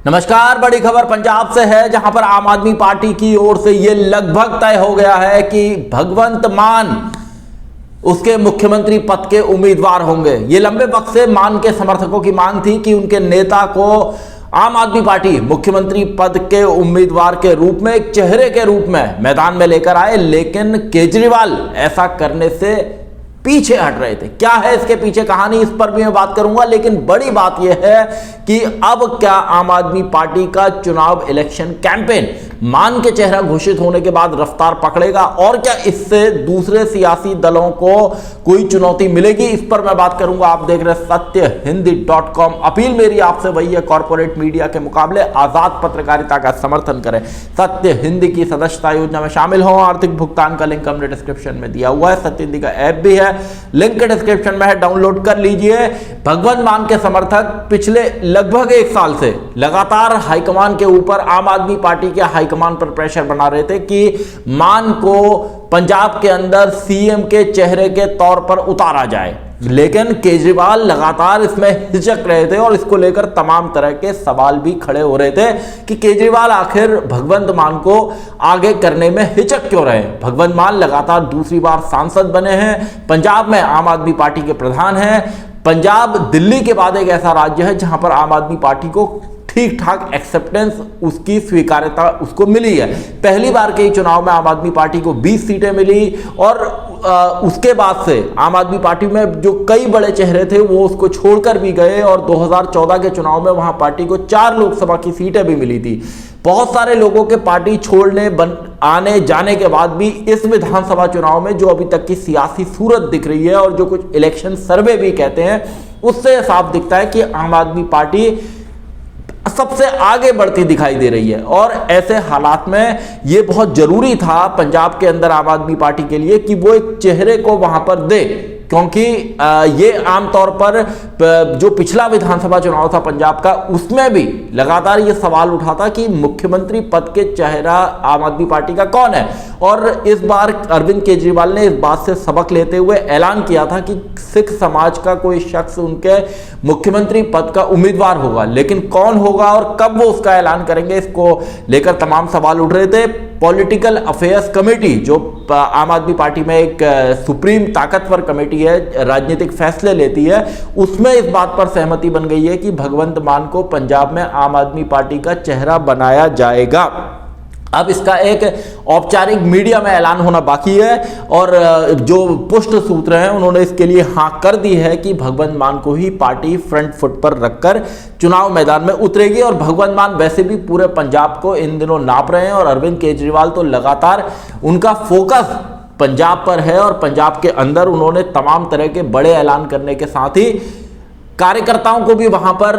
नमस्कार। बड़ी खबर पंजाब से है, जहां पर आम आदमी पार्टी की ओर से यह लगभग तय हो गया है कि भगवंत मान उसके मुख्यमंत्री पद के उम्मीदवार होंगे। ये लंबे वक्त से मान के समर्थकों की मांग थी कि उनके नेता को आम आदमी पार्टी मुख्यमंत्री पद के उम्मीदवार के रूप में, एक चेहरे के रूप में मैदान में लेकर आए, लेकिन केजरीवाल ऐसा करने से पीछे हट रहे थे। क्या है इसके पीछे कहानी, इस पर भी मैं बात करूंगा। लेकिन बड़ी बात यह है कि अब क्या आम आदमी पार्टी का चुनाव इलेक्शन कैंपेन मान के चेहरा घोषित होने के बाद रफ्तार पकड़ेगा, और क्या इससे दूसरे सियासी दलों को कोई चुनौती मिलेगी, इस पर मैं बात करूंगा। आप देख रहे सत्यहिंदी.com। अपील मेरी आपसे वही है, कॉर्पोरेट मीडिया के मुकाबले आजाद पत्रकारिता का समर्थन करें। सत्य हिंदी की सदस्यता योजना में शामिल हो। आर्थिक भुगतान का लिंक हमने डिस्क्रिप्शन में दिया हुआ है। सत्य हिंदी का ऐप भी है, लिंक डिस्क्रिप्शन में है, डाउनलोड कर लीजिए। भगवंत मान के समर्थक पिछले लगभग एक साल से लगातार हाईकमान के ऊपर, आम आदमी पार्टी के हाईकमान पर प्रेशर बना रहे थे कि मान को पंजाब के अंदर सीएम के चेहरे के तौर पर उतारा जाए। लेकिन केजरीवाल लगातार इसमें हिचक रहे थे और इसको लेकर तमाम तरह के सवाल भी खड़े हो रहे थे कि केजरीवाल आखिर भगवंत मान को आगे करने में हिचक क्यों रहे। भगवंत मान लगातार दूसरी बार सांसद बने हैं, पंजाब में आम आदमी पार्टी के प्रधान हैं। पंजाब दिल्ली के बाद एक ऐसा राज्य है जहां पर आम आदमी पार्टी को ठीक ठाक एक्सेप्टेंस, उसकी स्वीकार्यता उसको मिली है। पहली बार के चुनाव में आम आदमी पार्टी को 20 सीटें मिली, और उसके बाद से आम आदमी पार्टी में जो कई बड़े चेहरे थे वो उसको छोड़कर भी गए, और 2014 के चुनाव में वहां पार्टी को 4 लोकसभा की सीटें भी मिली थी। बहुत सारे लोगों के पार्टी छोड़ने आने जाने के बाद भी इस विधानसभा चुनाव में जो अभी तक की सियासी सूरत दिख रही है, और जो कुछ इलेक्शन सर्वे भी कहते हैं, उससे साफ दिखता है कि आम आदमी पार्टी सबसे आगे बढ़ती दिखाई दे रही है। और ऐसे हालात में यह बहुत जरूरी था पंजाब के अंदर आम आदमी पार्टी के लिए कि वो एक चेहरे को वहां पर दे, क्योंकि ये आमतौर पर जो पिछला विधानसभा चुनाव था पंजाब का, उसमें भी लगातार ये सवाल उठा था कि मुख्यमंत्री पद के चेहरा आम आदमी पार्टी का कौन है। और इस बार अरविंद केजरीवाल ने इस बात से सबक लेते हुए ऐलान किया था कि सिख समाज का कोई शख्स उनके मुख्यमंत्री पद का उम्मीदवार होगा, लेकिन कौन होगा और कब वो उसका ऐलान करेंगे, इसको लेकर तमाम सवाल उठ रहे थे। पॉलिटिकल अफेयर्स कमेटी, जो आम आदमी पार्टी में एक सुप्रीम ताकतवर कमेटी है, राजनीतिक फैसले लेती है, उसमें इस बात पर सहमति बन गई है कि भगवंत मान को पंजाब में आम आदमी पार्टी का चेहरा बनाया जाएगा। अब इसका एक औपचारिक मीडिया में ऐलान होना बाकी है, और जो पुष्ट सूत्र हैं उन्होंने इसके लिए हाँ कर दी है कि भगवंत मान को ही पार्टी फ्रंट फुट पर रखकर चुनाव मैदान में उतरेगी। और भगवंत मान वैसे भी पूरे पंजाब को इन दिनों नाप रहे हैं, और अरविंद केजरीवाल तो लगातार उनका फोकस पंजाब पर है, और पंजाब के अंदर उन्होंने तमाम तरह के बड़े ऐलान करने के साथ ही कार्यकर्ताओं को भी वहां पर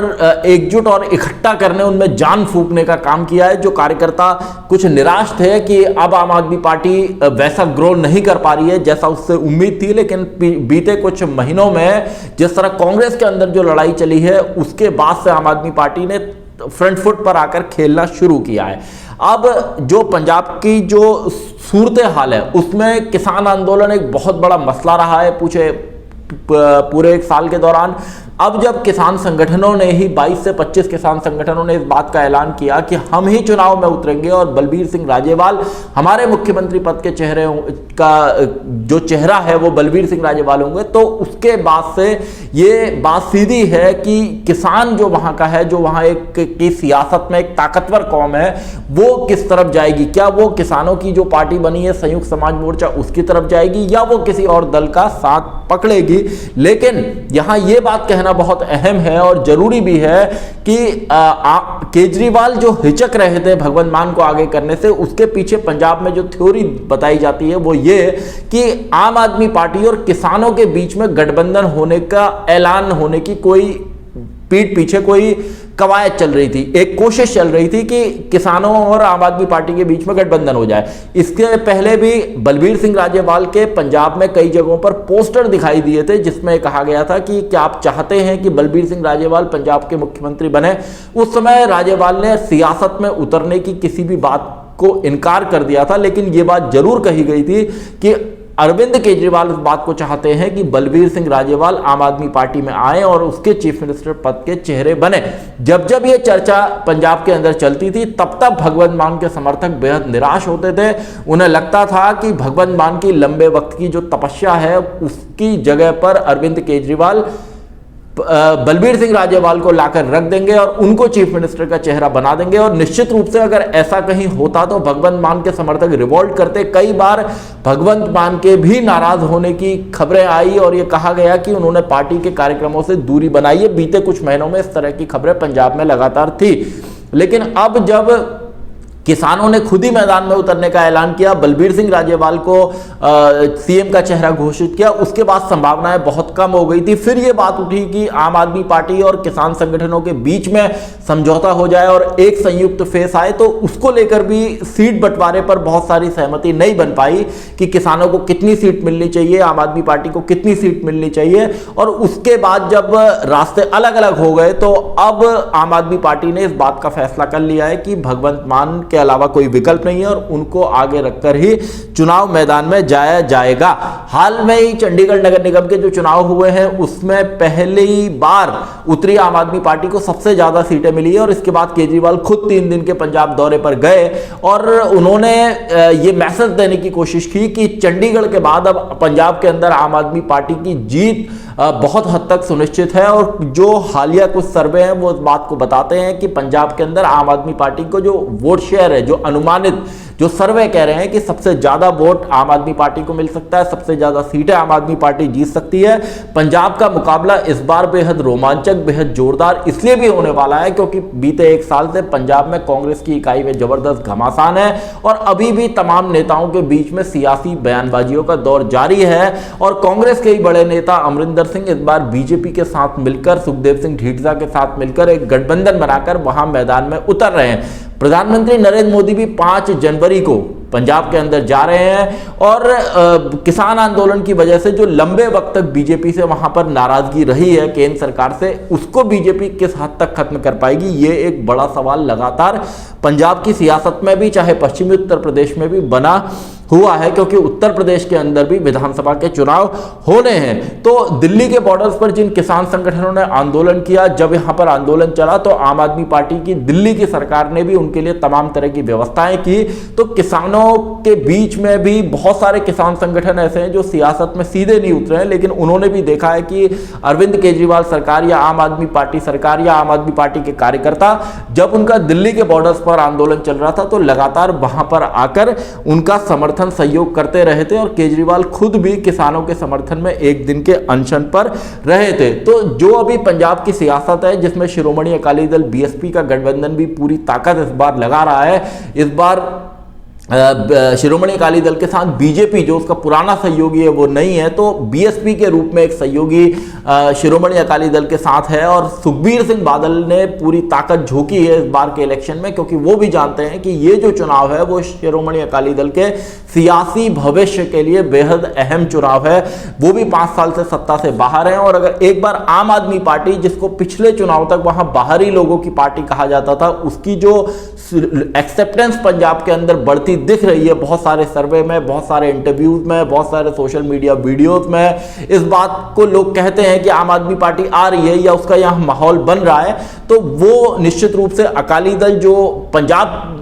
एकजुट और इकट्ठा करने, उनमें जान फूंकने का काम किया है। जो कार्यकर्ता कुछ निराश थे कि अब आम आदमी पार्टी वैसा ग्रो नहीं कर पा रही है जैसा उससे उम्मीद थी, लेकिन बीते कुछ महीनों में जिस तरह कांग्रेस के अंदर जो लड़ाई चली है, उसके बाद से आम आदमी पार्टी ने फ्रंट फुट पर आकर खेलना शुरू किया है। अब जो पंजाब की जो सूरत हाल है, उसमें किसान आंदोलन एक बहुत बड़ा मसला रहा है पूरे एक साल के दौरान। अब जब किसान संगठनों ने ही 22 से 25 किसान संगठनों ने इस बात का ऐलान किया कि हम ही चुनाव में उतरेंगे और बलबीर सिंह राजेवाल हमारे मुख्यमंत्री पद के चेहरे का जो चेहरा है वो बलबीर सिंह राजेवाल होंगे, तो उसके बाद से ये बात सीधी है कि किसान जो वहां का है, जो वहां एक की सियासत में एक ताकतवर कौम है, वो किस तरफ जाएगी। क्या वो किसानों की जो पार्टी बनी है संयुक्त समाज मोर्चा, उसकी तरफ जाएगी, या वो किसी और दल का साथ पकड़ेगी। लेकिन यहां यह बात कहना बहुत अहम है और जरूरी भी है कि केजरीवाल जो हिचक रहे थे भगवंत मान को आगे करने से, उसके पीछे पंजाब में जो थ्योरी बताई जाती है वो ये कि आम आदमी पार्टी और किसानों के बीच में गठबंधन होने का ऐलान होने की कोई पीठ पीछे कोई कवायद चल रही थी, एक कोशिश चल रही थी कि किसानों और आम आदमी पार्टी के बीच में गठबंधन हो जाए। इसके पहले भी बलबीर सिंह राजेवाल के पंजाब में कई जगहों पर पोस्टर दिखाई दिए थे जिसमें कहा गया था कि क्या आप चाहते हैं कि बलबीर सिंह राजेवाल पंजाब के मुख्यमंत्री बने। उस समय राजेवाल ने सियासत में उतरने की किसी भी बात को इनकार कर दिया था, लेकिन यह बात जरूर कही गई थी कि अरविंद केजरीवाल इस बात को चाहते हैं कि बलबीर सिंह राजेवाल आम आदमी पार्टी में आए और उसके चीफ मिनिस्टर पद के चेहरे बने। जब जब ये चर्चा पंजाब के अंदर चलती थी तब तब भगवंत मान के समर्थक बेहद निराश होते थे। उन्हें लगता था कि भगवंत मान की लंबे वक्त की जो तपस्या है उसकी जगह पर अरविंद केजरीवाल बलबीर सिंह राजेवाल को लाकर रख देंगे और उनको चीफ मिनिस्टर का चेहरा बना देंगे। और निश्चित रूप से अगर ऐसा कहीं होता तो भगवंत मान के समर्थक रिवोल्ट करते। कई बार भगवंत मान के भी नाराज होने की खबरें आई और यह कहा गया कि उन्होंने पार्टी के कार्यक्रमों से दूरी बनाई है। बीते कुछ महीनों में इस तरह की खबरें पंजाब में लगातार थी, लेकिन अब जब किसानों ने खुद ही मैदान में उतरने का ऐलान किया, बलबीर सिंह राजेवाल को सीएम का चेहरा घोषित किया, उसके बाद संभावनाएं बहुत कम हो गई थी। फिर ये बात उठी कि आम आदमी पार्टी और किसान संगठनों के बीच में समझौता हो जाए और एक संयुक्त फेस आए, तो उसको लेकर भी सीट बंटवारे पर बहुत सारी सहमति नहीं बन पाई कि किसानों को कितनी सीट मिलनी चाहिए, आम आदमी पार्टी को कितनी सीट मिलनी चाहिए। और उसके बाद जब रास्ते अलग अलग हो गए तो अब आम आदमी पार्टी ने इस बात का फैसला कर लिया है कि भगवंत मान के अलावा कोई विकल्प नहीं है और उनको आगे रखकर ही चुनाव मैदान में जाया जाएगा। हाल में ही चंडीगढ़ नगर निगम के जो चुनाव हुए हैं उसमें पहली बार उतरी आम आदमी पार्टी को सबसे ज्यादा सीटें मिली है और इसके बाद केजरीवाल खुद 3 दिन के पंजाब दौरे पर गए और उन्होंने ये मैसेज देने की कोशिश की कि चंडीगढ़ के बाद अब पंजाब के अंदर आम आदमी पार्टी की जीत बहुत हद तक सुनिश्चित है। और जो हालिया कुछ सर्वे हैं वो इस बात को बताते हैं कि पंजाब के अंदर आम आदमी पार्टी को जो वोट शेयर है, जो अनुमानित जो सर्वे कह रहे हैं कि सबसे ज्यादा वोट आम आदमी पार्टी को मिल सकता है, सबसे ज्यादा सीटें आम आदमी पार्टी जीत सकती है। पंजाब का मुकाबला इस बार बेहद रोमांचक, बेहद जोरदार इसलिए भी होने वाला है क्योंकि बीते 1 साल से पंजाब में कांग्रेस की इकाई में जबरदस्त घमासान है और अभी भी तमाम नेताओं के बीच में सियासी बयानबाजियों का दौर जारी है। और कांग्रेस के ही बड़े नेता अमरिंदर सिंह इस बार बीजेपी के साथ मिलकर, सुखदेव सिंह ढींढसा के साथ मिलकर एक गठबंधन बनाकर वहां मैदान में उतर रहे हैं। प्रधानमंत्री नरेंद्र मोदी भी 5 जनवरी को पंजाब के अंदर जा रहे हैं और किसान आंदोलन की वजह से जो लंबे वक्त तक बीजेपी से वहां पर नाराजगी रही है केंद्र सरकार से, उसको बीजेपी किस हद तक खत्म कर पाएगी, ये एक बड़ा सवाल लगातार पंजाब की सियासत में भी, चाहे पश्चिमी उत्तर प्रदेश में भी बना हुआ है क्योंकि उत्तर प्रदेश के अंदर भी विधानसभा के चुनाव होने हैं। तो दिल्ली के बॉर्डर्स पर जिन किसान संगठनों ने आंदोलन किया, जब यहां पर आंदोलन चला तो आम आदमी पार्टी की दिल्ली की सरकार ने भी उनके लिए तमाम तरह की व्यवस्थाएं की। तो किसानों के बीच में भी बहुत सारे किसान संगठन ऐसे हैं जो सियासत में सीधे नहीं उतरे हैं, लेकिन उन्होंने भी देखा है कि अरविंद केजरीवाल सरकार या आम आदमी पार्टी सरकार या आम आदमी पार्टी के कार्यकर्ता जब उनका दिल्ली के बॉर्डर्स पर आंदोलन चल रहा था तो लगातार वहां पर आकर उनका समर्थन सहयोग करते रहे थे और केजरीवाल खुद भी किसानों के समर्थन में 1 दिन के अनशन पर रहे थे। तो जो अभी पंजाब की सियासत है जिसमें शिरोमणि अकाली दल बीएसपी का गठबंधन भी पूरी ताकत इस बार लगा रहा है, इस बार शिरोमणि अकाली दल के साथ बीजेपी जो उसका पुराना सहयोगी है वो नहीं है, तो बीएसपी के रूप में एक सहयोगी शिरोमणि अकाली दल के साथ है। और सुखबीर सिंह बादल ने पूरी ताकत झोंकी है इस बार के इलेक्शन में क्योंकि वो भी जानते हैं कि ये जो चुनाव है वो शिरोमणि अकाली दल के सियासी भविष्य के लिए बेहद अहम चुनाव है। वो भी 5 साल से सत्ता से बाहर हैं और अगर एक बार आम आदमी पार्टी, जिसको पिछले चुनाव तक वहां बाहरी लोगों की पार्टी कहा जाता था, उसकी जो एक्सेप्टेंस पंजाब के अंदर बढ़ती दिख रही है, बहुत सारे सर्वे में, बहुत सारे इंटरव्यूज में, बहुत सारे सोशल मीडिया वीडियोस में इस बात को लोग कहते हैं कि आम आदमी पार्टी आ रही है या उसका यहां माहौल बन रहा है, तो वो निश्चित रूप से अकाली दल जो पंजाब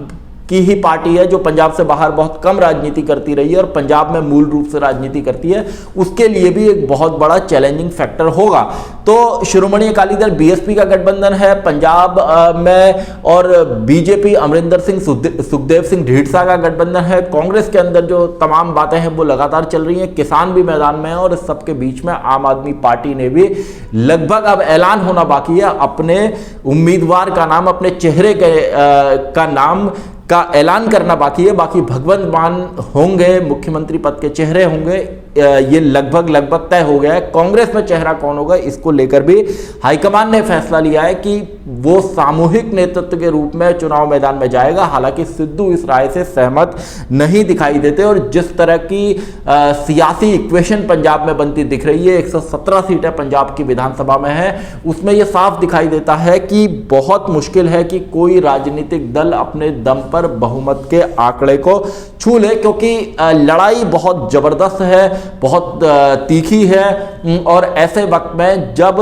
की ही पार्टी है, जो पंजाब से बाहर बहुत कम राजनीति करती रही है और पंजाब में मूल रूप से राजनीति करती है, उसके लिए भी एक बहुत बड़ा चैलेंजिंग फैक्टर होगा। तो शिरोमणि अकाली दल बीएसपी का गठबंधन है पंजाब में और बीजेपी अमरिंदर सिंह सुखदेव सिंह ढींढसा का गठबंधन है। कांग्रेस के अंदर जो तमाम बातें हैं वो लगातार चल रही हैं, किसान भी मैदान में है और इस सबके बीच में आम आदमी पार्टी ने भी लगभग अब ऐलान होना बाकी है अपने उम्मीदवार का नाम, अपने चेहरे का नाम का ऐलान करना बाकी है। बाकी भगवंत मान होंगे, मुख्यमंत्री पद के चेहरे होंगे, ये लगभग तय हो गया है। कांग्रेस में चेहरा कौन होगा, इसको लेकर भी हाईकमान ने फैसला लिया है कि वो सामूहिक नेतृत्व के रूप में चुनाव मैदान में जाएगा। हालांकि सिद्धू इस राय से सहमत नहीं दिखाई देते और जिस तरह की सियासी इक्वेशन पंजाब में बनती दिख रही है, 117 सीटें पंजाब की विधानसभा में है, उसमें यह साफ दिखाई देता है कि बहुत मुश्किल है कि कोई राजनीतिक दल अपने दम पर बहुमत के आंकड़े को छू ले, क्योंकि लड़ाई बहुत जबरदस्त है, बहुत तीखी है। और ऐसे वक्त में जब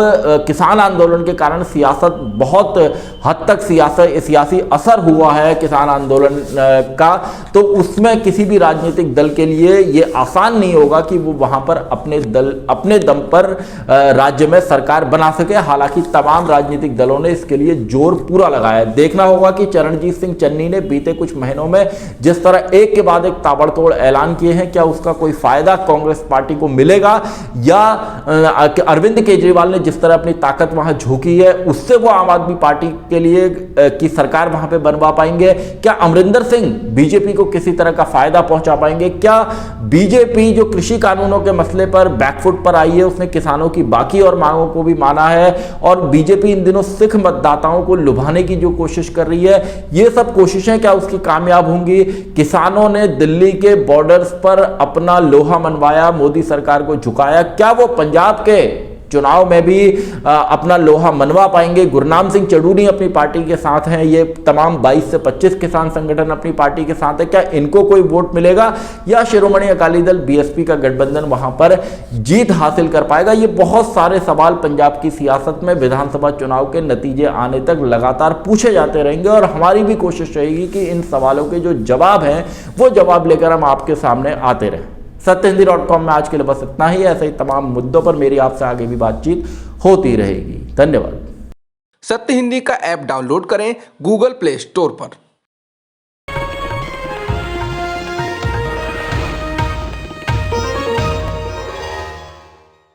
किसान आंदोलन के कारण सियासत बहुत हद तक सियासी असर हुआ है किसान आंदोलन का, तो उसमें किसी भी राजनीतिक दल के लिए यह आसान नहीं होगा कि वो वहां पर अपने दम पर राज्य में सरकार बना सके। हालांकि तमाम राजनीतिक दलों ने इसके लिए जोर पूरा लगाया है। देखना होगा कि चरणजीत सिंह चन्नी ने बीते कुछ महीनों में जिस तरह एक के बाद एक ताबड़तोड़ ऐलान किए हैं, क्या उसका कोई फायदा कांग्रेस पार्टी को मिलेगा, या अरविंद केजरीवाल ने जिस तरह अपनी ताकत वहां झोंकी है उससे वो आम आदमी पार्टी के लिए की सरकार वहां पे बनवा पाएंगे। क्या अमरिंदर सिंह बीजेपी को किसी तरह का फायदा पहुंचा पाएंगे। क्या बीजेपी जो कृषि कानूनों के मसले पर बैकफुट पर आई है, उसने किसानों की बाकी और मांगों को भी माना है, और बीजेपी इन दिनों सिख मतदाताओं को लुभाने की जो कोशिश कर रही है, ये सब कोशिशें क्या उसकी कामयाब होंगी। किसानों ने दिल्ली के बॉर्डर्स पर अपना लोहा मनवाया, मोदी सरकार को झुकाया, क्या वो पंजाब के चुनाव में भी अपना लोहा मनवा पाएंगे। गुरनाम सिंह चड़ूनी अपनी पार्टी के साथ हैं, ये तमाम 22 से 25 किसान संगठन अपनी पार्टी के साथ है, क्या इनको कोई वोट मिलेगा, या शिरोमणि अकाली दल बीएसपी का गठबंधन वहां पर जीत हासिल कर पाएगा। ये बहुत सारे सवाल पंजाब की सियासत में विधानसभा चुनाव के नतीजे आने तक लगातार पूछे जाते रहेंगे, और हमारी भी कोशिश रहेगी कि इन सवालों के जो जवाब हैं वो जवाब लेकर हम आपके सामने आते रहें। सत्यहिंदी.com में आज के लिए बस इतना ही। ऐसे ही तमाम मुद्दों पर मेरी आपसे आगे भी बातचीत होती रहेगी। धन्यवाद। सत्य हिंदी का ऐप डाउनलोड करें गूगल प्ले स्टोर पर।